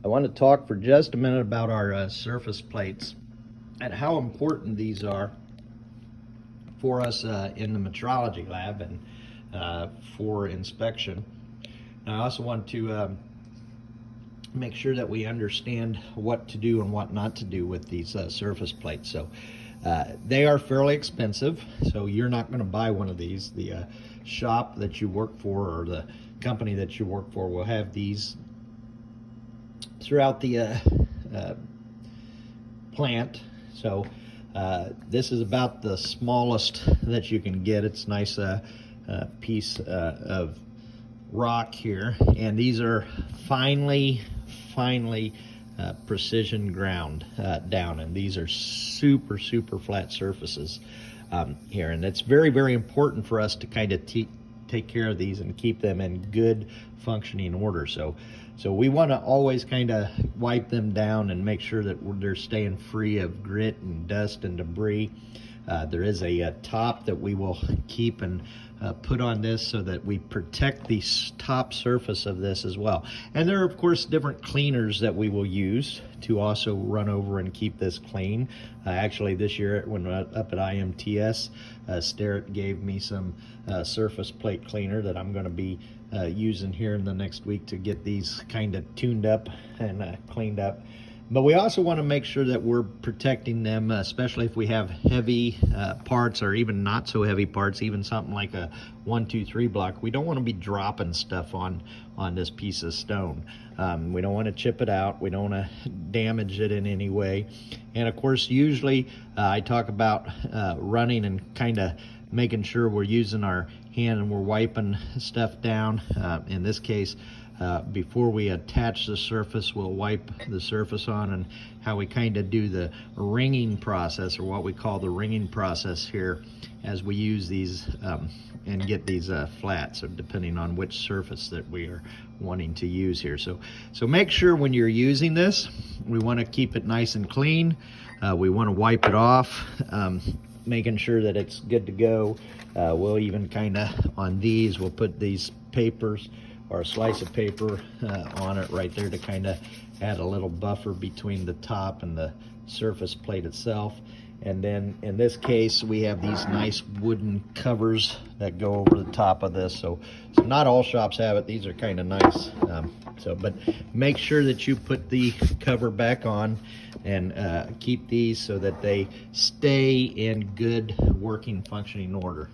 I want to talk for just a minute about our surface plates and how important these are for us in the metrology lab and for inspection. And I also want to make sure that we understand what to do and what not to do with these surface plates. So they are fairly expensive, so you're not going to buy one of these. The shop that you work for or the company that you work for will have these throughout the plant. So this is about the smallest that you can get. It's a nice piece of rock here, and these are finely precision ground down, and these are super flat surfaces here, and it's very important for us to kind of take care of these and keep them in good functioning order. So we want to always kind of wipe them down and make sure that they're staying free of grit and dust and debris. There is a top that we will keep and put on this so that we protect the top surface of this as well. And there are of course different cleaners that we will use to also run over and keep this clean. Actually this year when up at IMTS, Starrett gave me some surface plate cleaner that I'm going to be using here in the next week to get these kind of tuned up and cleaned up. But we also want to make sure that we're protecting them, especially if we have heavy parts or even not so heavy parts, even something like a 1, 2, 3 block. We don't want to be dropping stuff on this piece of stone. We don't want to chip it out. We don't want to damage it in any way. And of course, usually I talk about running and kind of making sure we're using our hand and we're wiping stuff down. In this case, before we attach the surface, we'll wipe the surface on, and how we kind of do the ringing process, or what we call the ringing process here as we use these and get these flat, so depending on which surface that we are wanting to use here. So make sure when you're using this, we want to keep it nice and clean. We want to wipe it off, making sure that it's good to go. We'll even kind of, on these, we'll put these papers or a slice of paper on it right there to kind of add a little buffer between the top and the surface plate itself. And then in this case, we have these nice wooden covers that go over the top of this. So not all shops have it. These are kind of nice. But make sure that you put the cover back on and keep these so that they stay in good working, functioning order.